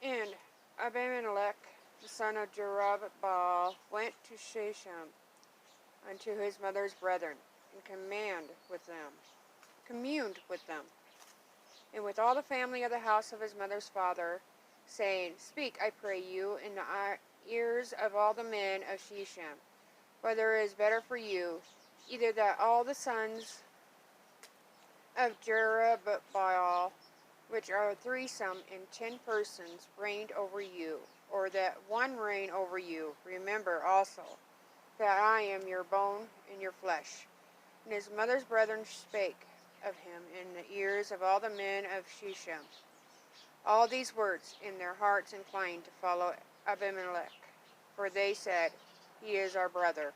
And Abimelech, the son of Jerubbaal, went to Shechem unto his mother's brethren, and communed with them, and with all the family of the house of his mother's father, saying, Speak, I pray you, in the ears of all the men of Shechem, whether it is better for you, either that all the sons of Jerubbaal, which are threesome and 10 persons, reigned over you, or that one reign over you. Remember also that I am your bone and your flesh. And his mother's brethren spake of him in the ears of all the men of Shechem all these words, and their hearts inclined to follow Abimelech, for they said, He is our brother.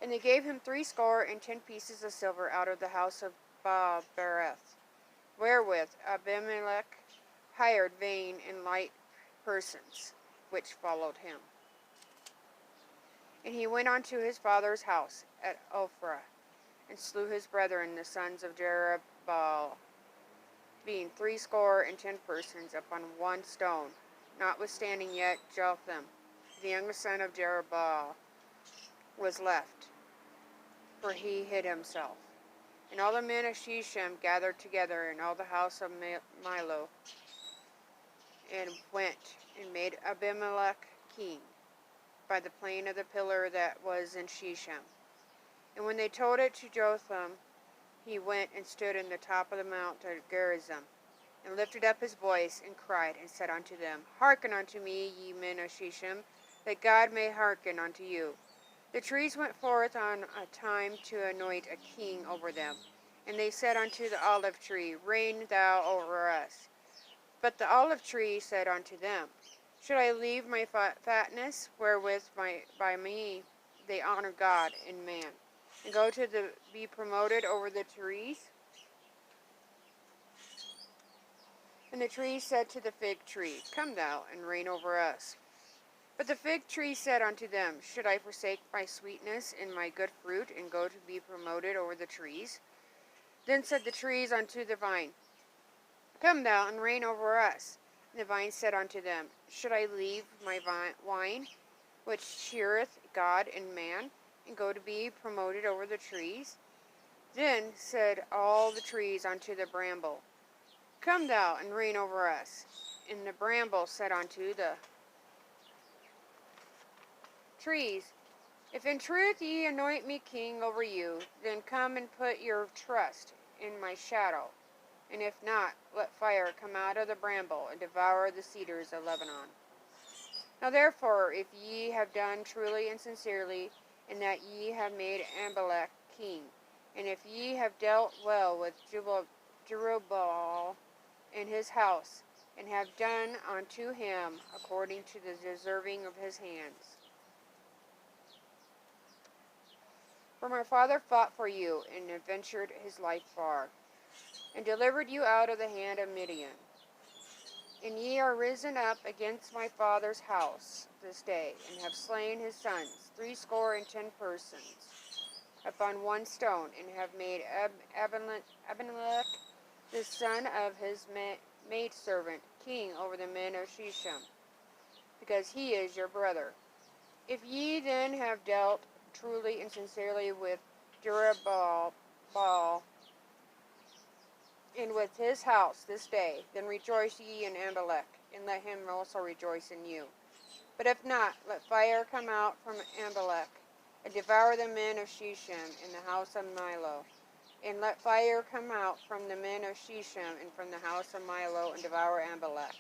And they gave him 70 pieces of silver out of the house of Baal-bereth, wherewith Abimelech hired vain and light persons, which followed him. And he went unto his father's house at Ophrah, and slew his brethren the sons of Jerubbaal, being 70 persons upon one stone. Notwithstanding yet Jotham, the youngest son of Jerubbaal, was left, for he hid himself. And all the men of Shechem gathered together in all the house of Milo, and went and made Abimelech king by the plain of the pillar that was in Shechem. And when they told it to Jotham, he went and stood in the top of the mount of Gerizim, and lifted up his voice, and cried, and said unto them, Hearken unto me, ye men of Shechem, that God may hearken unto you. The trees went forth on a time to anoint a king over them. And they said unto the olive tree, Reign thou over us. But the olive tree said unto them, Should I leave my fatness, wherewith by me they honor God and man, and go to be promoted over the trees? And the tree said to the fig tree, Come thou, and reign over us. But the fig tree said unto them, Should I forsake my sweetness and my good fruit, and go to be promoted over the trees? Then said the trees unto the vine, Come thou, and reign over us. And the vine said unto them, Should I leave my wine, which cheereth God and man, and go to be promoted over the trees? Then said all the trees unto the bramble, Come thou, and reign over us. And the bramble said unto the trees, If in truth ye anoint me king over you, then come and put your trust in my shadow. And if not, let fire come out of the bramble, and devour the cedars of Lebanon. Now therefore, if ye have done truly and sincerely, in that ye have made Abimelech king, and if ye have dealt well with Jerubbaal and his house, and have done unto him according to the deserving of his hands. For my father fought for you, and adventured his life far, and delivered you out of the hand of Midian. And ye are risen up against my father's house this day, and have slain his sons, 70 persons, upon one stone, and have made Abimelech, the son of his maidservant, king over the men of Shechem, because he is your brother. If ye then have dealt truly and sincerely with Jerubbaal, and with his house this day, then rejoice ye in Abimelech, and let him also rejoice in you. But if not, let fire come out from Abimelech, and devour the men of Shechem in the house of Milo. And let fire come out from the men of Shechem and from the house of Milo, and devour Abimelech.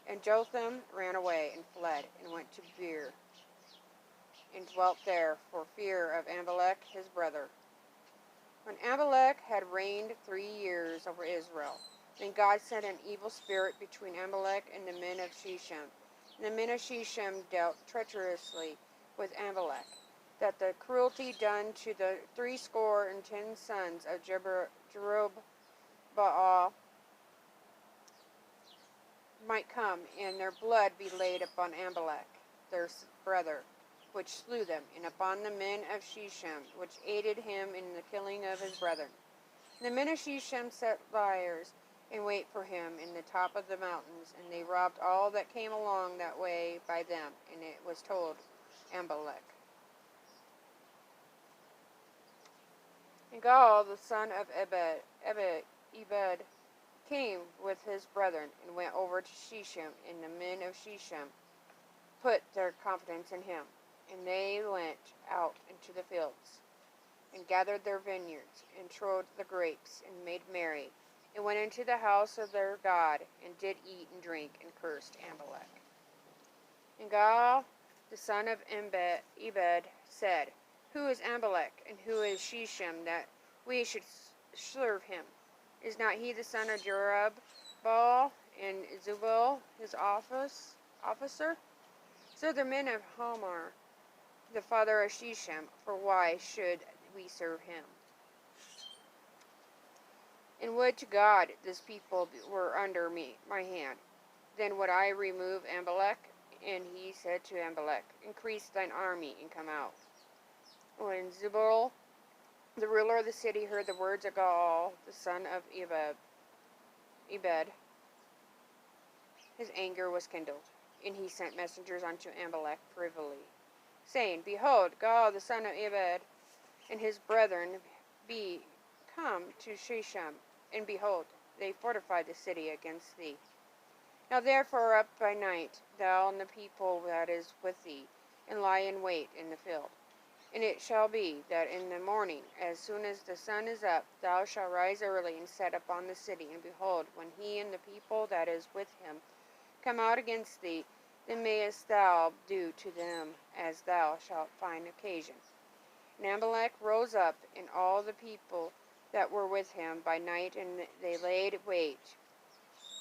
And Jotham ran away, and fled, and went to Beer, and dwelt there for fear of Abimelech his brother. When Abimelech had reigned 3 years over Israel, then God sent an evil spirit between Abimelech and the men of Shechem. And the men of Shechem dealt treacherously with Abimelech, that the cruelty done to the 70 sons of Jerubbaal might come, and their blood be laid upon Abimelech, their brother, which slew them, and upon the men of Shechem, which aided him in the killing of his brethren. And the men of Shechem set liars and wait for him in the top of the mountains. And they robbed all that came along that way by them. And it was told Amalek. And Gaal, the son of Ebed, came with his brethren and went over to Shechem, and the men of Shechem put their confidence in him. And they went out into the fields, and gathered their vineyards, and trode the grapes, and made merry, and went into the house of their God, and did eat and drink, and cursed Amalek. And Gaal, the son of Ebed, said, Who is Amalek, and who is Shechem, that we should serve him? Is not he the son of Jerubbaal, and Zebul his officer? So the men of Hamor, the father of Shechem, for why should we serve him? And would to God this people were under my hand, then would I remove Amalek. And he said to Amalek, Increase thine army, and come out. When Zebul, the ruler of the city, heard the words of Gaal, the son of Ebed, his anger was kindled, and he sent messengers unto Amalek privily, saying, Behold, Gaal, the son of Ebed, and his brethren be come to Shechem, and behold, they fortified the city against thee. Now therefore up by night, thou and the people that is with thee, and lie in wait in the field. And it shall be that in the morning, as soon as the sun is up, thou shalt rise early and set upon the city. And behold, when he and the people that is with him come out against thee, then mayest thou do to them as thou shalt find occasion. And Amalek rose up, and all the people that were with him by night, and they laid wait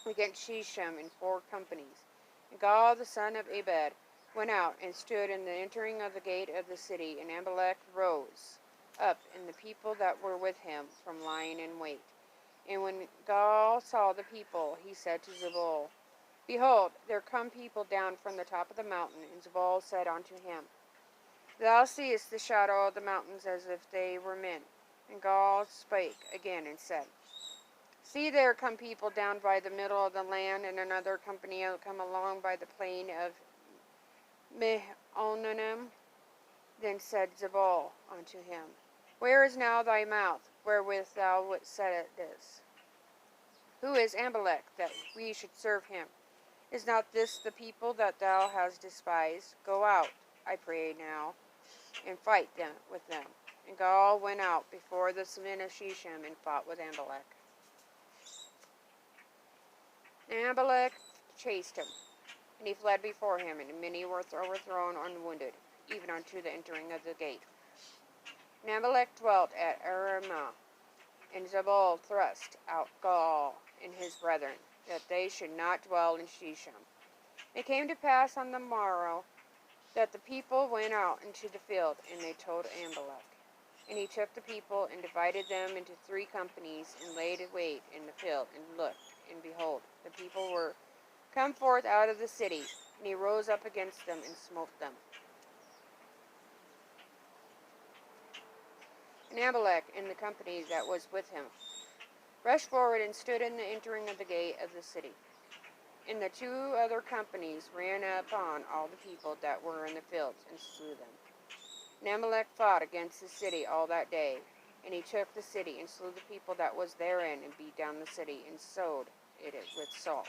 against Shechem in 4 companies. And Gaal, the son of Ebed, went out and stood in the entering of the gate of the city, and Amalek rose up, and the people that were with him from lying in wait. And when Gaal saw the people, he said to Zebul, Behold, there come people down from the top of the mountain. And Zebul said unto him, Thou seest the shadow of the mountains as if they were men. And Gaal spake again and said, See, there come people down by the middle of the land, and another company come along by the plain of Mehonanim. Then said Zebul unto him, Where is now thy mouth, wherewith thou wouldst say this? Who is Amalek, that we should serve him? Is not this the people that thou hast despised? Go out, I pray now, and fight with them. And Gaal went out before the men of Shechem, and fought with Amalek. And Amalek chased him, and he fled before him, and many were overthrown and wounded, even unto the entering of the gate. And Amalek dwelt at Aramah, and Zebul thrust out Gaal and his brethren, that they should not dwell in Shechem. It came to pass on the morrow that the people went out into the field, and they told Amalek. And he took the people, and divided them into 3 companies, and laid wait in the field, and looked, and behold, the people were come forth out of the city, and he rose up against them, and smote them. And Amalek and the company that was with him rushed forward, and stood in the entering of the gate of the city. And the 2 other companies ran upon all the people that were in the fields, and slew them. And Amalek fought against the city all that day, and he took the city, and slew the people that was therein, and beat down the city, and sowed it with salt.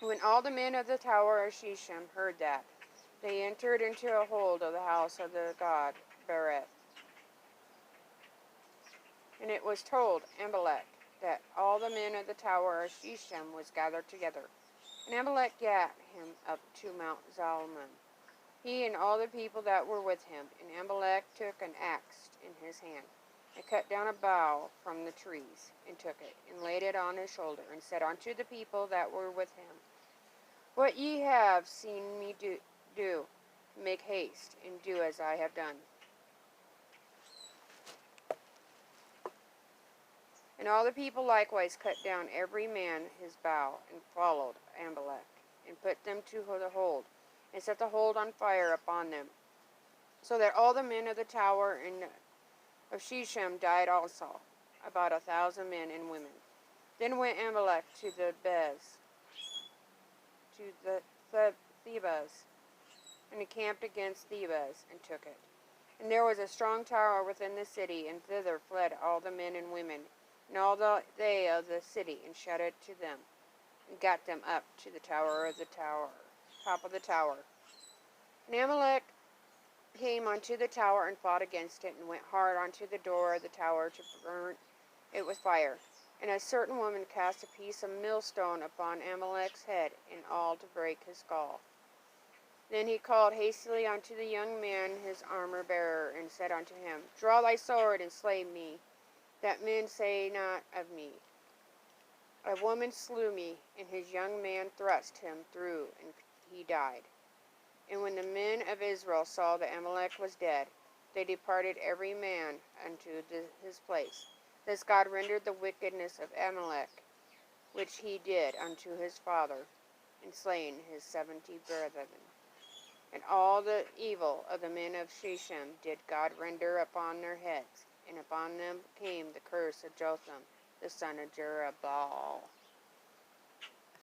When all the men of the tower of Shechem heard that, they entered into a hold of the house of the god Bereth. And it was told Amalek that all the men of the tower of Shechem was gathered together. And Amalek gat him up to Mount Zalmon, he and all the people that were with him. And Amalek took an axe in his hand, and cut down a bough from the trees, and took it, and laid it on his shoulder, and said unto the people that were with him, What ye have seen me do, make haste, and do as I have done. And all the people likewise cut down every man his bough, and followed Amalek, and put them to the hold, and set the hold on fire upon them, so that all the men of the tower and of Shechem died also, about 1,000 men and women. Then went Amalek to the Thebez, and encamped against Thebez, and took it. And there was a strong tower within the city, and thither fled all the men and women, and all they of the city, and shouted to them, and got them up to the top of the tower. And Amalek came unto the tower, and fought against it, and went hard unto the door of the tower to burn it with fire. And a certain woman cast a piece of millstone upon Amalek's head, and all to break his skull. Then he called hastily unto the young man his armor-bearer, and said unto him, Draw thy sword, and slay me, that men say not of me, A woman slew me. And his young man thrust him through, and he died. And when the men of Israel saw that Amalek was dead, they departed every man unto his place. Thus God rendered the wickedness of Amalek, which he did unto his father, in slaying his 70 brethren. And all the evil of the men of Shechem did God render upon their heads, and upon them came the curse of Jotham, the son of Jerubbaal.